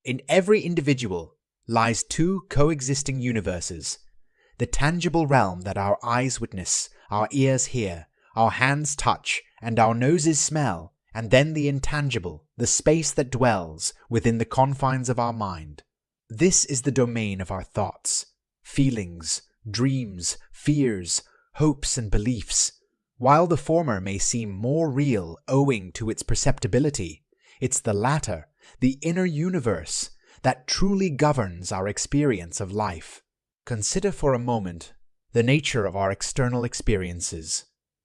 In every individual lies two coexisting universes: the tangible realm that our eyes witness, our ears hear, our hands touch, and our noses smell, and then the intangible, the space that dwells within the confines of our mind. This is the domain of our thoughts, feelings, dreams, fears, hopes, and beliefs. While the former may seem more real owing to its perceptibility, it's the latter, the inner universe, that truly governs our experience of life. Consider for a moment the nature of our external experiences.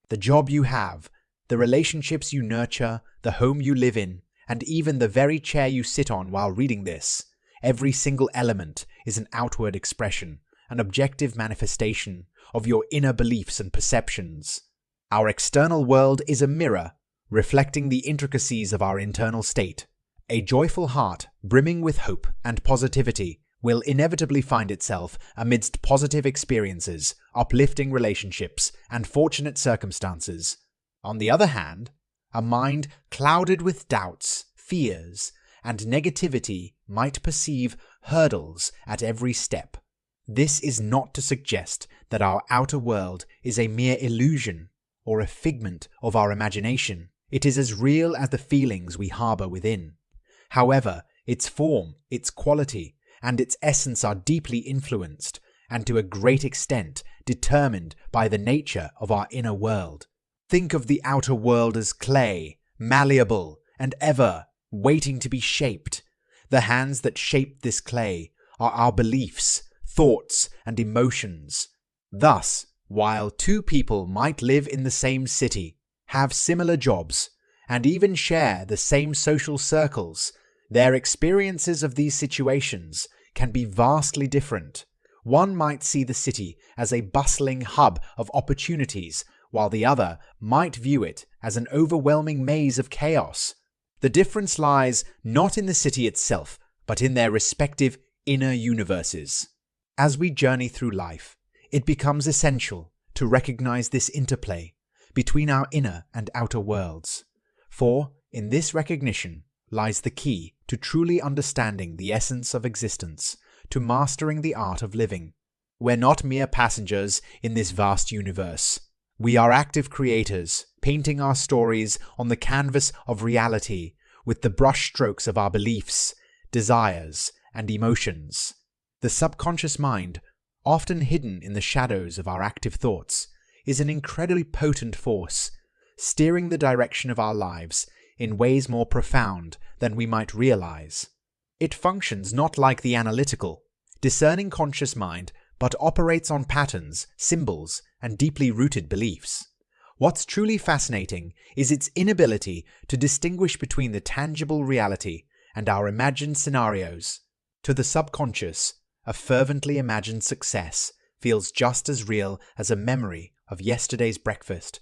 The job you have, the relationships you nurture, the home you live in, and even the very chair you sit on while reading this. Every single element is an outward expression, an objective manifestation of your inner beliefs and perceptions. Our external world is a mirror, reflecting the intricacies of our internal state. A joyful heart, brimming with hope and positivity, will inevitably find itself amidst positive experiences, uplifting relationships, and fortunate circumstances. On the other hand, a mind clouded with doubts, fears, and negativity might perceive hurdles at every step. This is not to suggest that our outer world is a mere illusion or a figment of our imagination. It is as real as the feelings we harbor within. However, its form, its quality, and its essence are deeply influenced, and to a great extent determined by the nature of our inner world. Think of the outer world as clay, malleable, and ever waiting to be shaped. The hands that shape this clay are our beliefs, thoughts, and emotions. Thus, while two people might live in the same city, have similar jobs, and even share the same social circles, their experiences of these situations can be vastly different. One might see the city as a bustling hub of opportunities, while the other might view it as an overwhelming maze of chaos. The difference lies not in the city itself, but in their respective inner universes. As we journey through life, it becomes essential to recognize this interplay between our inner and outer worlds. For in this recognition lies the key to truly understanding the essence of existence, to mastering the art of living. We're not mere passengers in this vast universe. We are active creators, painting our stories on the canvas of reality with the brushstrokes of our beliefs, desires, and emotions. The subconscious mind, often hidden in the shadows of our active thoughts, is an incredibly potent force, steering the direction of our lives in ways more profound than we might realize. It functions not like the analytical, discerning conscious mind, but operates on patterns, symbols, and deeply rooted beliefs. What's truly fascinating is its inability to distinguish between the tangible reality and our imagined scenarios. To the subconscious, a fervently imagined success feels just as real as a memory of yesterday's breakfast.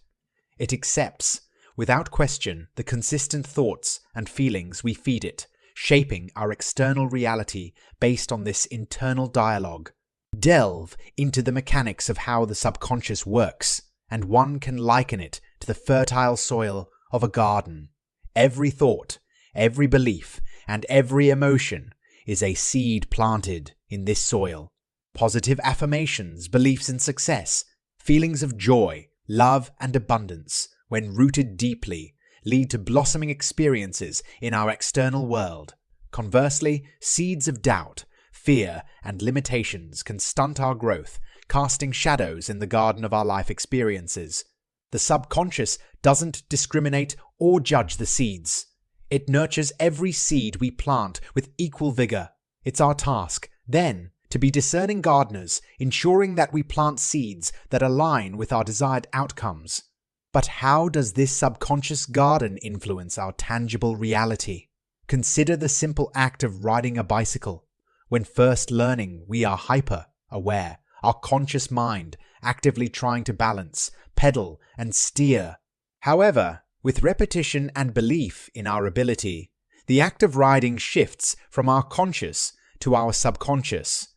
It accepts, without question, the consistent thoughts and feelings we feed it, shaping our external reality based on this internal dialogue. Delve into the mechanics of how the subconscious works, and one can liken it to the fertile soil of a garden. Every thought, every belief, and every emotion is a seed planted in this soil. Positive affirmations, beliefs in success, feelings of joy, love, and abundance, when rooted deeply, lead to blossoming experiences in our external world. Conversely, seeds of doubt, fear, and limitations can stunt our growth, casting shadows in the garden of our life experiences. The subconscious doesn't discriminate or judge the seeds. It nurtures every seed we plant with equal vigor. It's our task, then, to be discerning gardeners, ensuring that we plant seeds that align with our desired outcomes. But how does this subconscious garden influence our tangible reality? Consider the simple act of riding a bicycle. When first learning, we are hyper-aware, our conscious mind actively trying to balance, pedal, and steer. However, with repetition and belief in our ability, the act of riding shifts from our conscious to our subconscious.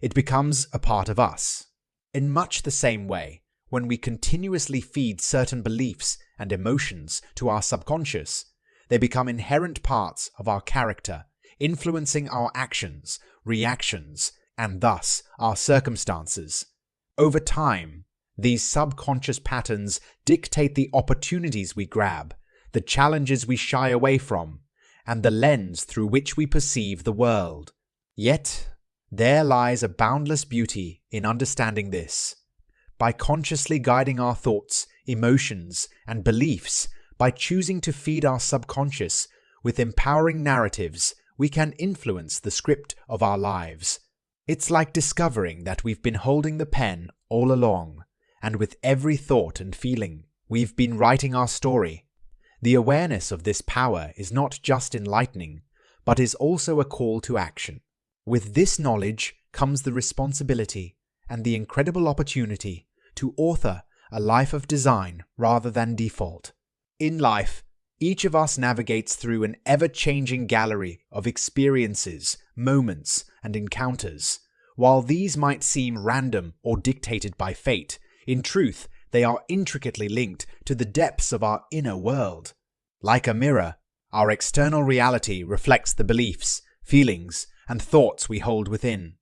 It becomes a part of us. In much the same way, when we continuously feed certain beliefs and emotions to our subconscious, they become inherent parts of our character, influencing our actions, reactions, and thus our circumstances. Over time, these subconscious patterns dictate the opportunities we grab, the challenges we shy away from, and the lens through which we perceive the world. Yet, there lies a boundless beauty in understanding this. By consciously guiding our thoughts, emotions, and beliefs, by choosing to feed our subconscious with empowering narratives, we can influence the script of our lives. It's like discovering that we've been holding the pen all along, and with every thought and feeling, we've been writing our story. The awareness of this power is not just enlightening, but is also a call to action. With this knowledge comes the responsibility and the incredible opportunity to author a life of design rather than default. In life, each of us navigates through an ever-changing gallery of experiences, moments, and encounters. While these might seem random or dictated by fate, in truth, they are intricately linked to the depths of our inner world. Like a mirror, our external reality reflects the beliefs, feelings, and thoughts we hold within.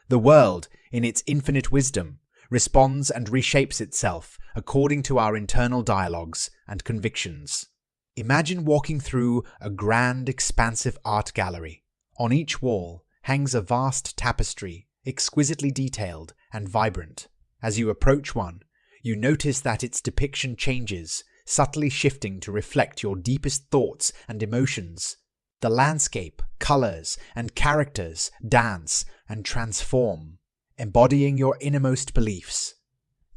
The world, in its infinite wisdom, responds and reshapes itself according to our internal dialogues and convictions. Imagine walking through a grand, expansive art gallery. On each wall hangs a vast tapestry, exquisitely detailed and vibrant. As you approach one, you notice that its depiction changes, subtly shifting to reflect your deepest thoughts and emotions. The landscape, colors, and characters dance and transform, embodying your innermost beliefs.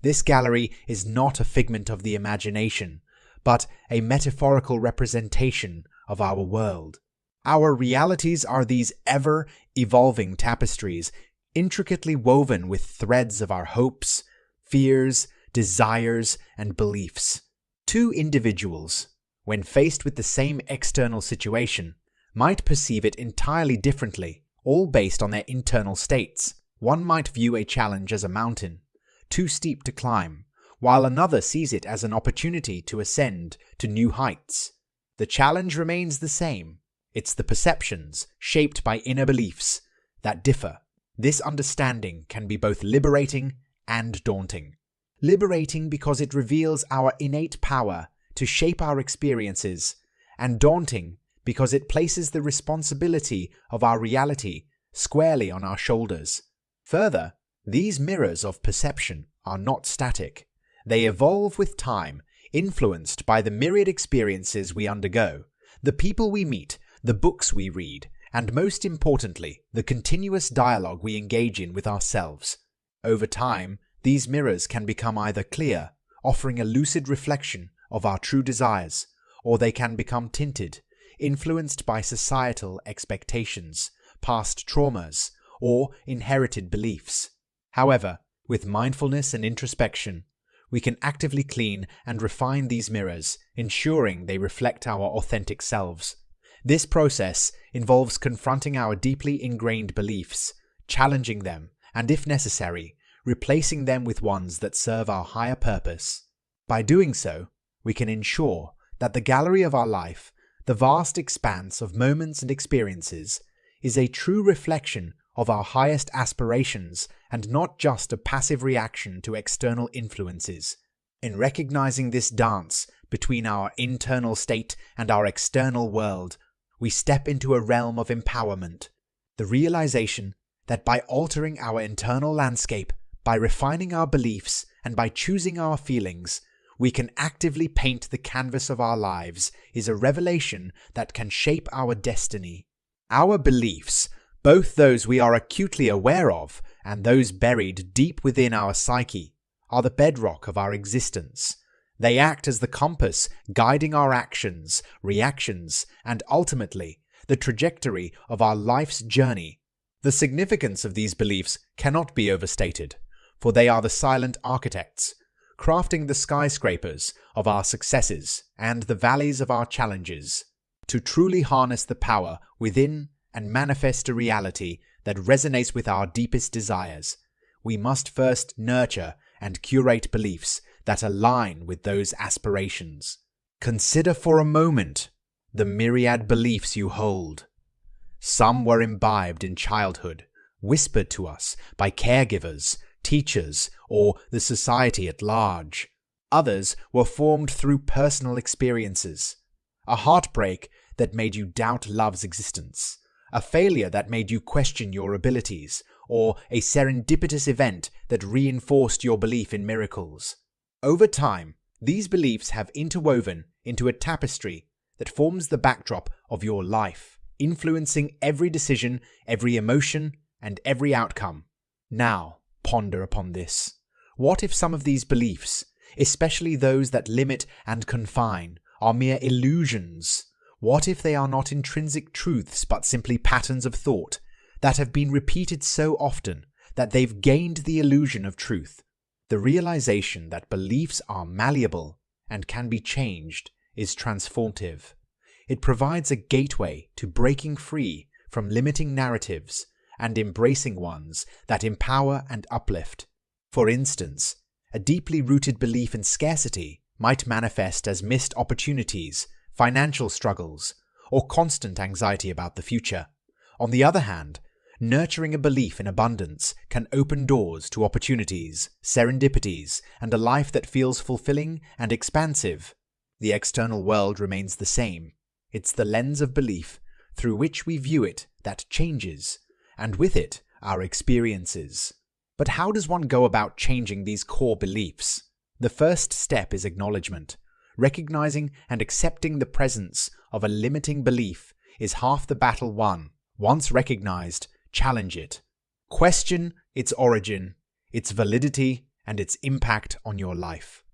This gallery is not a figment of the imagination, but a metaphorical representation of our world. Our realities are these ever-evolving tapestries, intricately woven with threads of our hopes, fears, desires, and beliefs. Two individuals, when faced with the same external situation, might perceive it entirely differently, all based on their internal states. One might view a challenge as a mountain, too steep to climb, while another sees it as an opportunity to ascend to new heights. The challenge remains the same. It's the perceptions, shaped by inner beliefs, that differ. This understanding can be both liberating and daunting. Liberating because it reveals our innate power to shape our experiences, and daunting because it places the responsibility of our reality squarely on our shoulders. Further, these mirrors of perception are not static. They evolve with time, influenced by the myriad experiences we undergo, the people we meet, the books we read, and most importantly, the continuous dialogue we engage in with ourselves. Over time, these mirrors can become either clear, offering a lucid reflection of our true desires, or they can become tinted, influenced by societal expectations, past traumas, or inherited beliefs. However, with mindfulness and introspection, we can actively clean and refine these mirrors, ensuring they reflect our authentic selves. This process involves confronting our deeply ingrained beliefs, challenging them, and if necessary, replacing them with ones that serve our higher purpose. By doing so, we can ensure that the gallery of our life, the vast expanse of moments and experiences, is a true reflection of our highest aspirations and not just a passive reaction to external influences. In recognizing this dance between our internal state and our external world, we step into a realm of empowerment, the realization that by altering our internal landscape, by refining our beliefs, and by choosing our feelings, we can actively paint the canvas of our lives is a revelation that can shape our destiny. Our beliefs, both those we are acutely aware of and those buried deep within our psyche, are the bedrock of our existence. They act as the compass guiding our actions, reactions, and ultimately, the trajectory of our life's journey. The significance of these beliefs cannot be overstated, for they are the silent architects, crafting the skyscrapers of our successes and the valleys of our challenges. To truly harness the power within and manifest a reality that resonates with our deepest desires, we must first nurture and curate beliefs that align with those aspirations. Consider for a moment the myriad beliefs you hold. Some were imbibed in childhood, whispered to us by caregivers, teachers, or the society at large. Others were formed through personal experiences. A heartbreak that made you doubt love's existence, a failure that made you question your abilities, or a serendipitous event that reinforced your belief in miracles. Over time, these beliefs have interwoven into a tapestry that forms the backdrop of your life, influencing every decision, every emotion, and every outcome. Now, ponder upon this. What if some of these beliefs, especially those that limit and confine, are mere illusions? What if they are not intrinsic truths but simply patterns of thought that have been repeated so often that they've gained the illusion of truth? The realization that beliefs are malleable and can be changed is transformative. It provides a gateway to breaking free from limiting narratives and embracing ones that empower and uplift. For instance, a deeply rooted belief in scarcity might manifest as missed opportunities, financial struggles, or constant anxiety about the future. On the other hand, nurturing a belief in abundance can open doors to opportunities, serendipities, and a life that feels fulfilling and expansive. The external world remains the same. It's the lens of belief through which we view it that changes, and with it, our experiences. But how does one go about changing these core beliefs? The first step is acknowledgement. Recognizing and accepting the presence of a limiting belief is half the battle won. Once recognized, challenge it. Question its origin, its validity, and its impact on your life.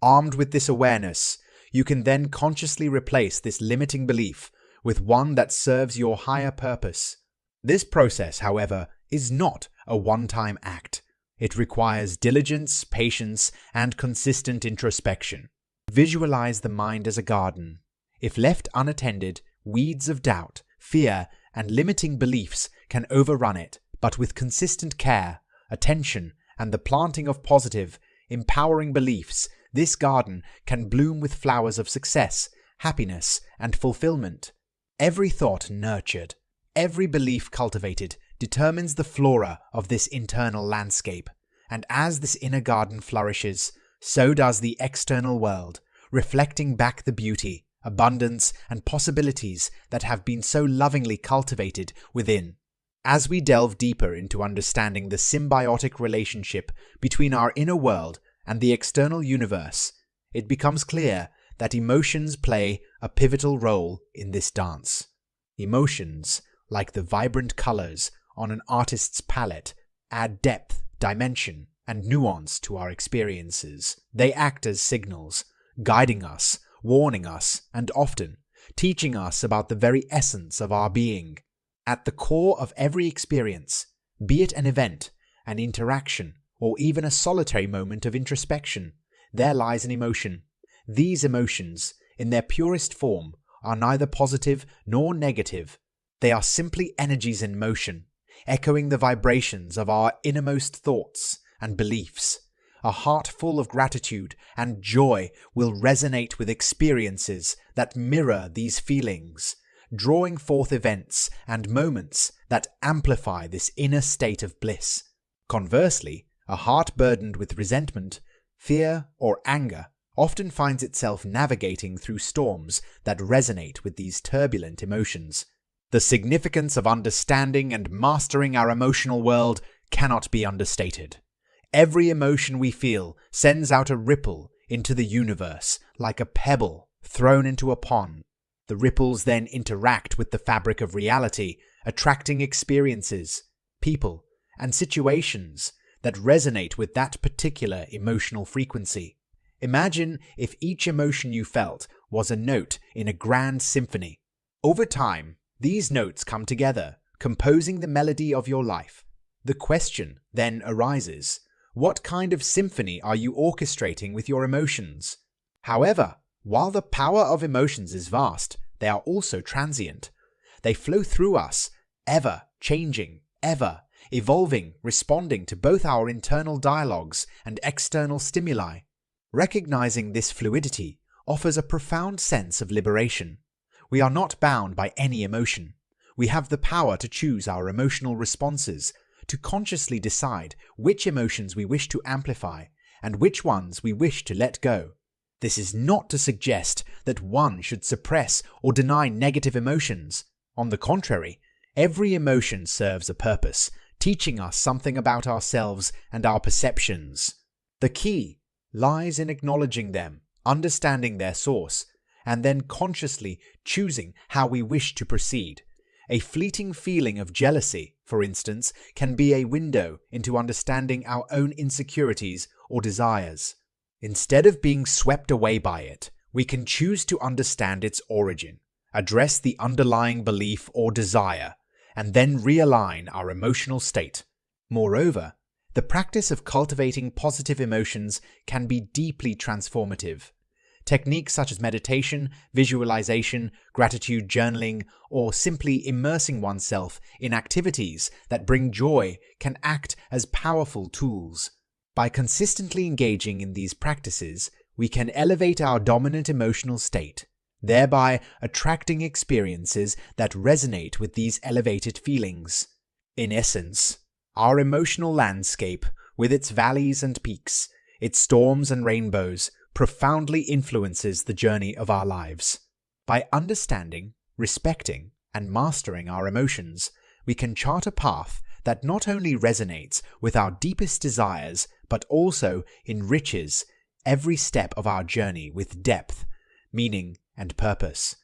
Armed with this awareness, you can then consciously replace this limiting belief with one that serves your higher purpose. This process, however, is not a one-time act. It requires diligence, patience, and consistent introspection. Visualize the mind as a garden. If left unattended, weeds of doubt, fear, and limiting beliefs can overrun it, but with consistent care, attention, and the planting of positive, empowering beliefs, this garden can bloom with flowers of success, happiness, and fulfillment. Every thought nurtured, every belief cultivated, determines the flora of this internal landscape, and as this inner garden flourishes, so does the external world, reflecting back the beauty, abundance, and possibilities that have been so lovingly cultivated within. As we delve deeper into understanding the symbiotic relationship between our inner world and the external universe, it becomes clear that emotions play a pivotal role in this dance. Emotions, like the vibrant colors on an artist's palette, add depth, dimension, and nuance to our experiences. They act as signals, guiding us, warning us, and often teaching us about the very essence of our being. At the core of every experience, be it an event, an interaction, or even a solitary moment of introspection, there lies an emotion. These emotions, in their purest form, are neither positive nor negative. They are simply energies in motion, echoing the vibrations of our innermost thoughts and beliefs. A heart full of gratitude and joy will resonate with experiences that mirror these feelings, drawing forth events and moments that amplify this inner state of bliss. Conversely, a heart burdened with resentment, fear, or anger often finds itself navigating through storms that resonate with these turbulent emotions. The significance of understanding and mastering our emotional world cannot be understated. Every emotion we feel sends out a ripple into the universe, like a pebble thrown into a pond. The ripples then interact with the fabric of reality, attracting experiences, people, and situations that resonate with that particular emotional frequency. Imagine if each emotion you felt was a note in a grand symphony. Over time, these notes come together, composing the melody of your life. The question then arises, what kind of symphony are you orchestrating with your emotions? However, while the power of emotions is vast, they are also transient. They flow through us, ever changing, ever evolving, responding to both our internal dialogues and external stimuli. Recognizing this fluidity offers a profound sense of liberation. We are not bound by any emotion. we have the power to choose our emotional responses, to consciously decide which emotions we wish to amplify and which ones we wish to let go. This is not to suggest that one should suppress or deny negative emotions. On the contrary, every emotion serves a purpose, teaching us something about ourselves and our perceptions. The key lies in acknowledging them, understanding their source, and then consciously choosing how we wish to proceed. A fleeting feeling of jealousy, for instance, can be a window into understanding our own insecurities or desires. Instead of being swept away by it, we can choose to understand its origin, address the underlying belief or desire, and then realign our emotional state. Moreover, the practice of cultivating positive emotions can be deeply transformative. Techniques such as meditation, visualization, gratitude journaling, or simply immersing oneself in activities that bring joy can act as powerful tools. By consistently engaging in these practices, we can elevate our dominant emotional state, thereby attracting experiences that resonate with these elevated feelings. In essence, our emotional landscape, with its valleys and peaks, its storms and rainbows, profoundly influences the journey of our lives. By understanding, respecting, and mastering our emotions, we can chart a path that not only resonates with our deepest desires, but also enriches every step of our journey with depth, meaning, and purpose.